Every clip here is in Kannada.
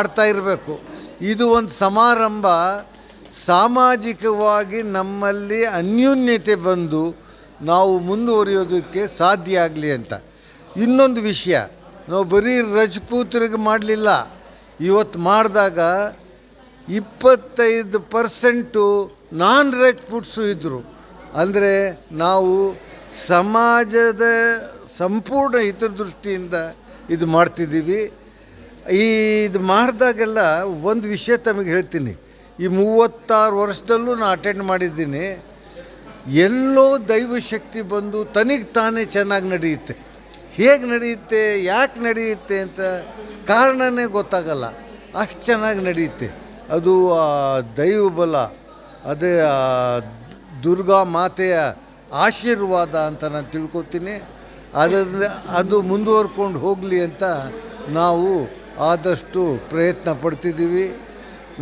ಮಾಡ್ತಾ ಇರಬೇಕು. ಇದು ಒಂದು ಸಮಾರಂಭ ಸಾಮಾಜಿಕವಾಗಿ ನಮ್ಮಲ್ಲಿ ಅನ್ಯೋನ್ಯತೆ ಬಂದು ನಾವು ಮುಂದುವರಿಯೋದಕ್ಕೆ ಸಾಧ್ಯ ಆಗಲಿ ಅಂತ. ಇನ್ನೊಂದು ವಿಷಯ, ನಾವು ಬರೀ ರಜಪೂತರಿಗೆ ಮಾಡಲಿಲ್ಲ, ಇವತ್ತು ಮಾಡಿದಾಗ 25% ನಾನ್ ರಜಪೂಟ್ಸು ಇದ್ದರು. ಅಂದರೆ ನಾವು ಸಮಾಜದ ಸಂಪೂರ್ಣ ಹಿತದೃಷ್ಟಿಯಿಂದ ಇದು ಮಾಡ್ತಿದ್ದೀವಿ. ಇದು ಮಾಡಿದಾಗೆಲ್ಲ ಒಂದು ವಿಷಯ ತಮಗೆ ಹೇಳ್ತೀನಿ. ಈ 36 ವರ್ಷದಲ್ಲೂ ನಾನು ಅಟೆಂಡ್ ಮಾಡಿದ್ದೀನಿ. ಎಲ್ಲೋ ದೈವಶಕ್ತಿ ಬಂದು ತನಗೆ ತಾನೇ ಚೆನ್ನಾಗಿ ನಡೆಯುತ್ತೆ. ಹೇಗೆ ನಡೆಯುತ್ತೆ, ಯಾಕೆ ನಡೆಯುತ್ತೆ ಅಂತ ಕಾರಣನೇ ಗೊತ್ತಾಗಲ್ಲ, ಅಷ್ಟು ಚೆನ್ನಾಗಿ ನಡೆಯುತ್ತೆ. ಅದು ದೈವ ಬಲ, ಅದೇ ದುರ್ಗಾ ಮಾತೆಯ ಆಶೀರ್ವಾದ ಅಂತ ನಾನು ತಿಳ್ಕೊತೀನಿ. ಅದು ಮುಂದುವರ್ಕೊಂಡು ಹೋಗಲಿ ಅಂತ ನಾವು ಆದಷ್ಟು ಪ್ರಯತ್ನ ಪಡ್ತಿದ್ದೀವಿ.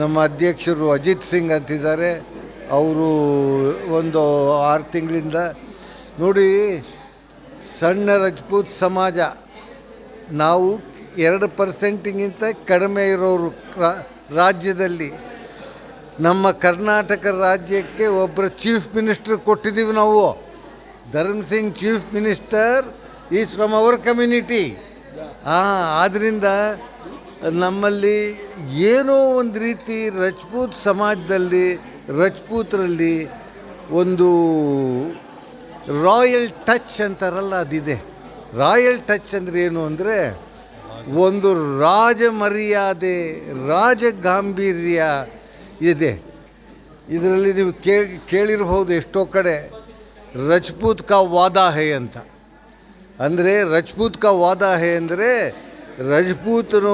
ನಮ್ಮ ಅಧ್ಯಕ್ಷರು ಅಜಿತ್ ಸಿಂಗ್ ಅಂತಿದ್ದಾರೆ, ಅವರು ಒಂದು 6 ತಿಂಗಳಿಂದ ನೋಡಿ, ಸಣ್ಣ ರಜಪೂತ್ ಸಮಾಜ ನಾವು 2%ಗಿಂತ ಕಡಿಮೆ ಇರೋರು ರಾಜ್ಯದಲ್ಲಿ. ನಮ್ಮ ಕರ್ನಾಟಕ ರಾಜ್ಯಕ್ಕೆ ಒಬ್ಬರು ಚೀಫ್ ಮಿನಿಸ್ಟರ್ ಕೊಟ್ಟಿದ್ದೀವಿ ನಾವು. Dharam Singh chief minister is from our community. ಆದ್ದರಿಂದ ನಮ್ಮಲ್ಲಿ ಏನೋ ಒಂದು ರೀತಿ ರಜಪೂತ್ ಸಮಾಜದಲ್ಲಿ, ರಜಪೂತರಲ್ಲಿ ಒಂದು ರಾಯಲ್ ಟಚ್ ಅಂತಾರಲ್ಲ, ಅದಿದೆ. ರಾಯಲ್ ಟಚ್ ಅಂದರೆ ಏನು ಅಂದರೆ ಒಂದು ರಾಜ ಮರ್ಯಾದೆ, ರಾಜ ಗಾಂಭೀರ್ಯ ಇದೆ ಇದರಲ್ಲಿ. ನೀವು ಕೇಳಿರ್ಬೋದು ಎಷ್ಟೋ ಕಡೆ ರಜಪೂತ್ ಕಾ ವಾದಾ ಹೇ ಅಂತ. ಅಂದರೆ ರಜಪೂತ್ ಕಾ ವಾದಾ ಹೇ ಅಂದರೆ ರಜಪೂತನು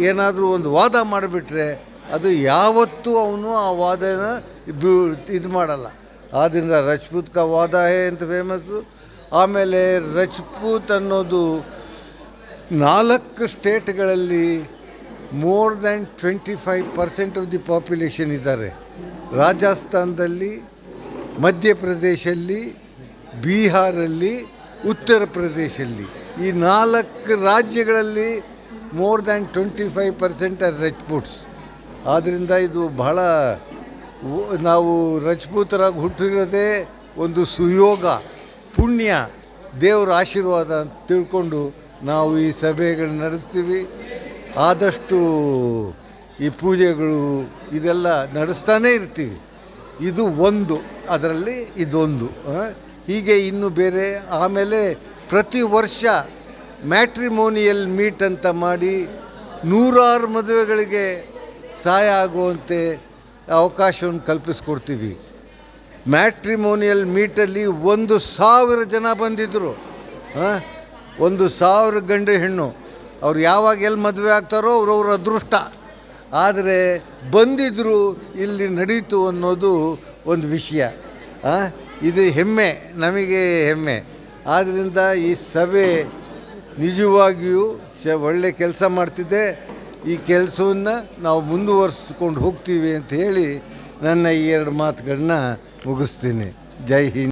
ಏನಾದರೂ ಒಂದು ವಾದ ಮಾಡಿಬಿಟ್ರೆ ಅದು ಯಾವತ್ತೂ ಅವನು ಆ ವಾದನ ಇದು ಮಾಡಲ್ಲ. ಆದ್ದರಿಂದ ರಜಪೂತ್ ಕಾ ವಾದಾ ಹೇ ಅಂತ ಫೇಮಸ್ಸು. ಆಮೇಲೆ ರಜಪೂತ್ ಅನ್ನೋದು 4 ಸ್ಟೇಟ್ಗಳಲ್ಲಿ more than 25% of the population ಇದ್ದಾರೆ. ರಾಜಸ್ಥಾನದಲ್ಲಿ, ಮಧ್ಯಪ್ರದೇಶಲ್ಲಿ, ಬಿಹಾರಲ್ಲಿ, ಉತ್ತರ ಪ್ರದೇಶಲ್ಲಿ, ಈ 4 ರಾಜ್ಯಗಳಲ್ಲಿ ಮೋರ್ ದ್ಯಾನ್ 25% ಆರ್ ರಜಪೂಟ್ಸ್. ಆದ್ದರಿಂದ ಇದು ಬಹಳ, ನಾವು ರಜಪೂತರಾಗಿ ಹುಟ್ಟಿರೋದೇ ಒಂದು ಸುಯೋಗ, ಪುಣ್ಯ, ದೇವರ ಆಶೀರ್ವಾದ ಅಂತ ತಿಳ್ಕೊಂಡು ನಾವು ಈ ಸಭೆಗಳು ನಡೆಸ್ತೀವಿ. ಆದಷ್ಟು ಈ ಪೂಜೆಗಳು ಇದೆಲ್ಲ ನಡೆಸ್ತಾನೇ ಇರ್ತೀವಿ. ಇದು ಒಂದು, ಅದರಲ್ಲಿ ಇದೊಂದು. ಹೀಗೆ ಇನ್ನು ಬೇರೆ. ಆಮೇಲೆ ಪ್ರತಿ ವರ್ಷ ಮ್ಯಾಟ್ರಿಮೋನಿಯಲ್ ಮೀಟ್ ಅಂತ ಮಾಡಿ 100 ಮದುವೆಗಳಿಗೆ ಸಹಾಯ ಆಗುವಂತೆ ಅವಕಾಶವನ್ನು ಕಲ್ಪಿಸ್ಕೊಡ್ತೀವಿ. ಮ್ಯಾಟ್ರಿಮೋನಿಯಲ್ ಮೀಟಲ್ಲಿ 1,000 ಜನ ಬಂದಿದ್ದರು. 1,000 ಗಂಡು ಹೆಣ್ಣು. ಅವ್ರು ಯಾವಾಗ ಎಲ್ಲಿ ಮದುವೆ ಆಗ್ತಾರೋ ಅವ್ರವ್ರ ಅದೃಷ್ಟ. ಆದರೆ ಬಂದಿದ್ದರು, ಇಲ್ಲಿ ನಡೀತು ಅನ್ನೋದು ಒಂದು ವಿಷಯ. ಇದು ಹೆಮ್ಮೆ, ನಮಗೆ ಹೆಮ್ಮೆ. ಆದ್ದರಿಂದ ಈ ಸಭೆ ನಿಜವಾಗಿಯೂ ಒಳ್ಳೆ ಕೆಲಸ ಮಾಡ್ತಿದ್ದೆ. ಈ ಕೆಲಸವನ್ನು ನಾವು ಮುಂದುವರಿಸ್ಕೊಂಡು ಹೋಗ್ತೀವಿ ಅಂತ ಹೇಳಿ ನನ್ನ ಈ 2 ಮಾತುಗಳನ್ನ ಮುಗಿಸ್ತೀನಿ. ಜೈ ಹಿಂದ್.